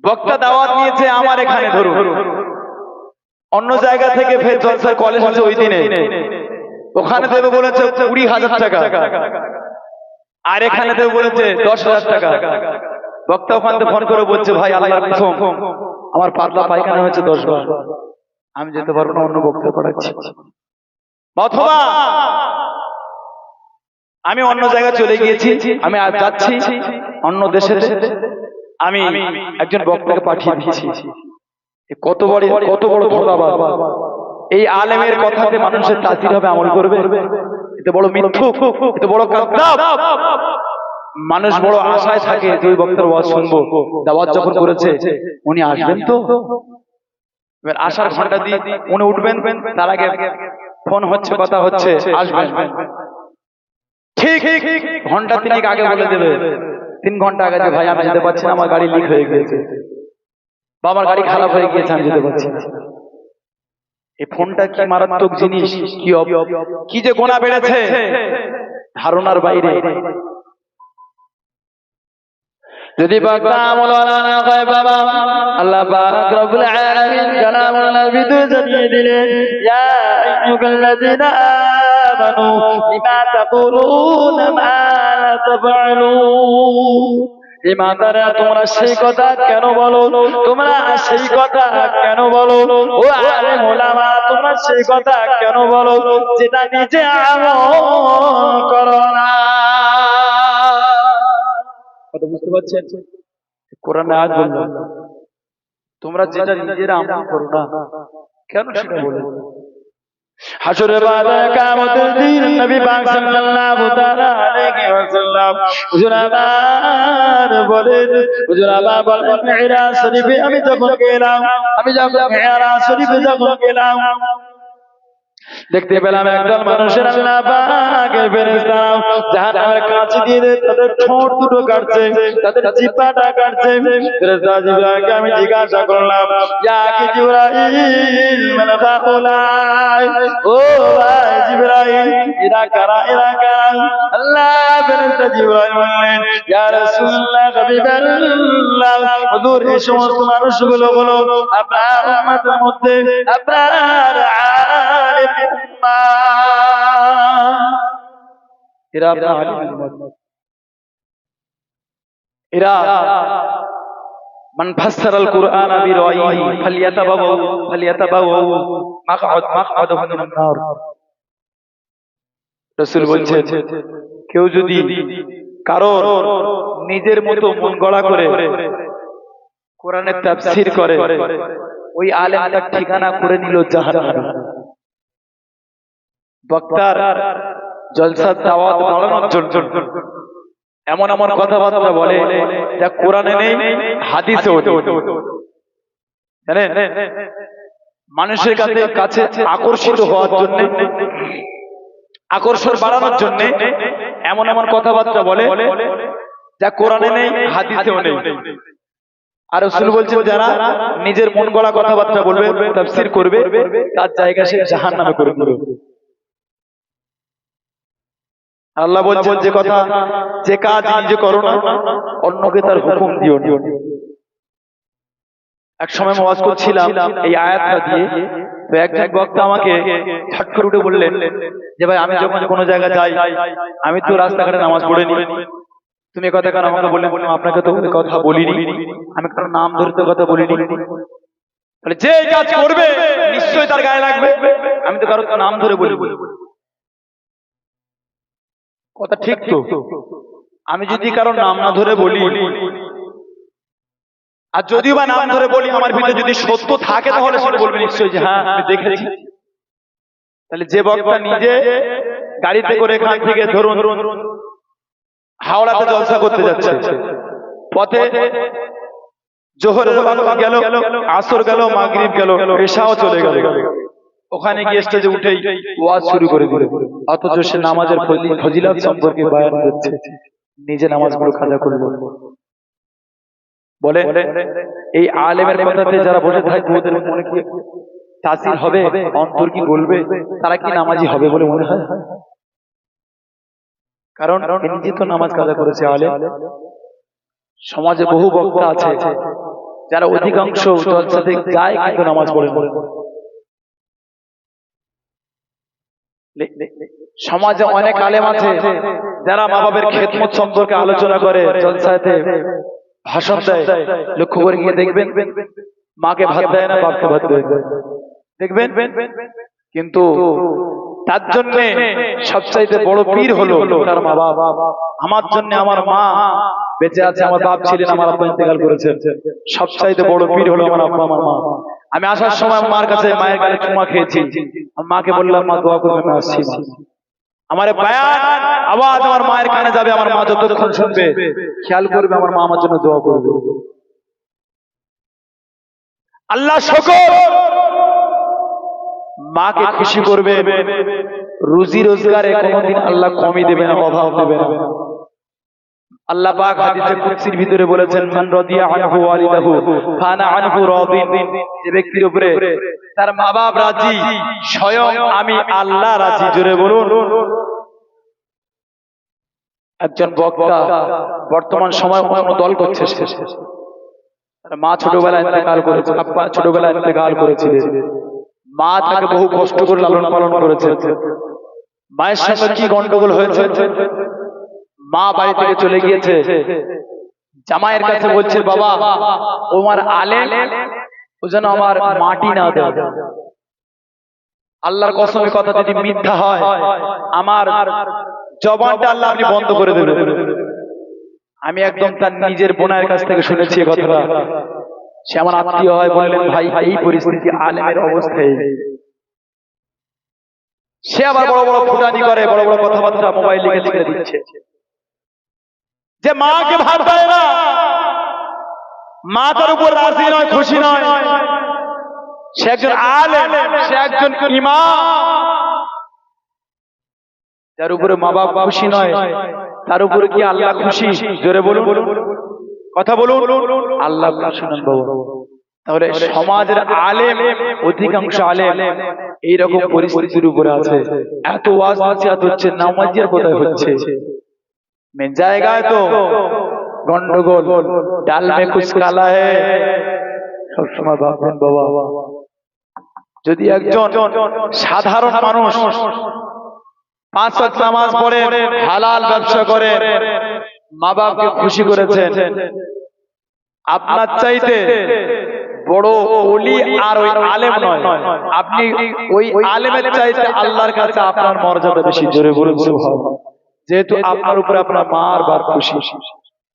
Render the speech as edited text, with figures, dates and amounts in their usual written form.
বক্তা দাওয়াত নিয়েছে আমার এখানে, ধরুন অন্য জায়গা থেকে ফের জলসার কলেজ আছে ওই দিনে, ওখানে দেবে বলেছে 20,000 টাকা, আর এখানে দেবে বলেছে 10,000 টাকা। বক্তা ওখান থেকে ফোন করে বলছে, ভাই আল্লাহর কসম আমার পাতলা পায়খানা হয়েছে 10 বার, আমি যেতে পারবো না, অন্য বক্তা পড়াচ্ছি। অথবা আমি অন্য জায়গায় চলে গিয়েছি, আমি আজ যাচ্ছি অন্য দেশে, আমি একজন বক্তাকে পাঠিয়ে দিচ্ছি। কত বড় ধোঁকাবাজ! এই আলেমের কথাতে মানুষের তাসির হবে, আমল করবে? এত বড় মিথ্যুক, এত বড় কাযযাব। মানুষ বড় আশায় থাকে যে ওই বক্তার ওয়াজ শুনবো, দাওয়াত যখন করেছে উনি আসবেন তো, এবার আসার ঘন্টা দিয়ে উনি উঠবেন, তার আগে ফোন হচ্ছে, কথা হচ্ছে, আসবেন। ঠিক ঘন্টা তিনেক আগে বলে দেবে, 3 ঘন্টা আগে, যে ভাই আমি যেতে পারছি না, আমার গাড়ি লিক হয়ে গিয়েছে বা আমার গাড়ি খারাপ হয়ে গিয়েছে, আমি যেতে পারছি না। এই ফোনটা কি মারাত্মক জিনিস, কি যে গোনা বেড়েছে ধারণার বাইরে। যদি বক্তা আমল না হয় বাবা, আল্লাহ পাক রব্বুল আলামিন কালামুল নবীতে জানিয়ে দিলেন, ইয়া আইয়ুহাল্লাযীনা আমানু লিমা তাকুলুনা মা লা তাফআলুন। ইমানদাররা তোমরা সেই কথা কেন বলো, তোমরা সেই কথা কেন বলো, ও আলেম ওলামা তোমরা সেই কথা কেন বলো যেটা নিজে আমল করো না। কথা বুঝতে পারছেন? কোরআনে আয়াত বলল, তোমরা যেটা নিজেরা আমল করো না, কেন সেটা বলো? হাসরের ময়দানে কিয়ামতের দিন নবী পাক সাল্লাল্লাহু তাআলা আলাইহি ওয়াসাল্লাম হুজুর আমার বলেন, হুজুর আমার বলেন, মিরাজ শরীফে আমি যখন গেলাম, মিরাজ শরীফে যখন গেলাম, দেখতে পেলাম একদল মানুষের আল্লাহ পাকের ফেরেশতা জাহান্নামের কাছে দিয়ে তাদের ঠোঁট দুটো কাটছে, তাদের জিহ্বাটা কাটছে। ফেরেশতা জিবরাইলকে আমি জিজ্ঞাসা করলাম, ইয়া কি জিবরাইল মান হাউলাই, ও ভাই জিবরাইল এরা কারা, এরা কারা? আল্লাহ ফেরেশতা জিবরাইল বললেন, ইয়া রাসূলুল্লাহ হাবিবাল্লাহ, হুজুর এই সমস্ত মানুষগুলো হলো আপনার উম্মতের মধ্যে আপনার আলেম এরা আপনার আলেম উম্মত, এরা মান ফাসসারাল কুরআন বিরাইহি ফালিয়াতাবাওয়া মাকআদাহু মিনান নার। রাসূল বলছেন, কেউ যদি কারোর নিজের মতো মন গড়া করে কোরআনের তাফসীর করে, ওই আলেম তার ঠিকানা করে নিল জাহান্নামে। বক্তার জলসার দাওয়াত বাড়ানোর জন্য এমন এমন কথাবার্তা বলে যা কোরআনে নেই, হাদিসেও নেই। জানেন, মানুষের কাছে আকর্ষিত হওয়ার জন্য, আকর্ষণ বাড়ানোর জন্য এমন এমন কথাবার্তা বলে যা কোরআনে নেই, হাদিসেও নেই। আর রাসূল বলছেন, যারা নিজের মন গড়া কথাবার্তা বলবে, তাফসীর করবে, তার জায়গা সে জাহান্নামে করে দিবে। আল্লাহ বলছেন, যে কথা, যে কাজ নিজে করো না, অন্যকে তার হুকুম দিও না। এক সময় ওয়াজ করছিলাম এই আয়াতটা দিয়ে, তো একজন বক্তা আমাকে ঝট করে উঠে বললেন যে ভাই, আমি যখন কোনো জায়গায় যাই, আমি তো রাস্তাঘাটে নামাজ পড়ে নি, তুমি কথা কেন আমাকে বললেন? আপনাকে তো কথা বলিনি, আমি কারো নাম ধরে তো কথা বলিনি। তাহলে যে কাজ করবে নিশ্চয়ই তার গায়ে লাগবে, আমি তো কারো নাম ধরে বলি। কথা ঠিক তো? আমি যদি কারো নাম না ধরে বলি, আর যদিও বা নাম ধরে বলি, আমার ভিতরে যদি সত্য থাকে তাহলে সে বলবে নিশ্চয়ই যে হ্যাঁ আমি দেখেছি। তাহলে যে বক্তা নিজে গাড়িতে করে এখান থেকে ধরুন হাওড়াতে জলসা করতে যাচ্ছে, পথে জোহরের ওয়াক্ত গেল, আসর গেল, মাগরিব গেল, এশাও চলে গেল, ওখানে গিয়ে স্টেজে উঠেই ওয়াজ শুরু করে দিল, অথচ সে নামাজের ফজিলত সম্পর্কে বয়ান করছে, নিজে নামাজগুলো কাজা করলো। বলে এই আলেমের কথাতে যারা বসে থাকবে, ওদের মনে কি তাসির হবে, অন্তর কি বলবে, তারা কি নামাজি হবে বলে মনে হয়? কারণ নিজে তো নামাজ কাজা করেছে আলেম। সমাজে বহু বক্তা আছে যারা অধিকাংশ জলসাতে যায় কিন্তু নামাজ পড়ে না। সমাজে অনেক আলেম আছে যারা মা বাবার খেদমত সম্পর্কে আলোচনা করে, জলসাতে ভাষণ দেয়, লক্ষ্য করে গিয়ে দেখবেন মাকে ভাত দেয় না, বাপকে ভাত দেয়, দেখবেন। কিন্তু তার জন্য সবচাইতে বড় পীর হলো তার মা বাপ। আমার জন্য আমার মা বেঁচে আছে, আমার বাপ ছিলেন, আমার আব্বা ইন্তেকাল করেছেন, সবচাইতে বড় পীর হলো আমার আব্বা আমার মা। আমি আসার সময় মার কাছে মায়ের গালে চুমা খেয়েছি, মাকে বললাম মা দোয়া করবে, আমি আসছি। আমার বায়ান আওয়াজ আমার মায়ের কানে যাবে, আমার মা যতক্ষণ শুনবে খেয়াল করবে আমার মা আমার জন্য দোয়া করবে। আল্লাহ শুকর, মাকে খুশি করবে, রুজি রোজগারে কোনোদিন আল্লাহ কমই দেবে না, অভাব দেবে না। আল্লাহ পাক হাদিসে কুদসির ভিতরে বলেছেন, মান রাদিয়া আনহু ওয়ালিদাহু ফানা আনহু রাদিন, যে ব্যক্তির উপরে তার মা বাপ রাজি, স্বয়ং আমি আল্লাহ রাজি। জোরে বলুন। একজন বক্তা বর্তমান সময় অন্য দল করছে, মা ছোটবেলায় ইন্তেকাল করেছে, আব্বা ছোটবেলায় ইন্তেকাল করেছিলেন, মা তাকে বহু কষ্ট করে লালন পালন করেছে। মায়ের সঙ্গে কি গন্ডগোল হয়েছে, মা বাড়ি থেকে চলে গিয়েছে, জামাইয়ের কাছে বলছে বাবা ওমার আলেম ও যেন আমার মাটি না দেয়। আল্লাহর কসমের কথা যদি মিথ্যা হয় আমার জবানটা আল্লাহ আপনি বন্ধ করে দেবেন। আমি একদম তার নিজের বোনের কাছ থেকে শুনেছি এই কথাটা। সে আমার আত্মীয় হয়, বললেন ভাই এই পরিস্থিতি আলেমের অবস্থায়, সে আবার বড় বড় ফুটানি করে, বড় বড় কথাবার্তা মোবাইল লিখে দিচ্ছে যে মাকে ভাত দেয় না, মা তার উপর রাজি নয়, খুশি নয়। সে একজন আলেম, সে একজন ইমাম, যার উপরে মা বাপ খুশি নয় তার উপরে কি আল্লাহ খুশি? জোরে বলুন, কথা বলুন। আল্লাহ শুনুন বাবা। তাহলে সমাজের আলেম, অধিকাংশ আলেম এইরকম পরিস্থিতির উপরে আছে। এত ওয়াজ নসিহত হচ্ছে, নামাজিয়ার কোথায় হচ্ছে? জায়গায় তো গন্ডগোল, ডাল মে কুছ কালা হে, সবসময় ভাববেন বাবা যদি একজন সাধারণ মানুষ 5 ওয়াক্ত নামাজ পড়ে, হালাল ব্যবসা করে, মা বাপকে খুশি করেছেন, আপনার চাইতে বড় ওলি আর ওই আলেম নয়, আপনি ওই আলেমের চাইতে আল্লাহর কাছে আপনার মর্যাদা বেশি। জোরে বলুন সুবহানাল্লাহ। যেহেতু আপনার উপরে আপনার মা আর বাপ খুশি।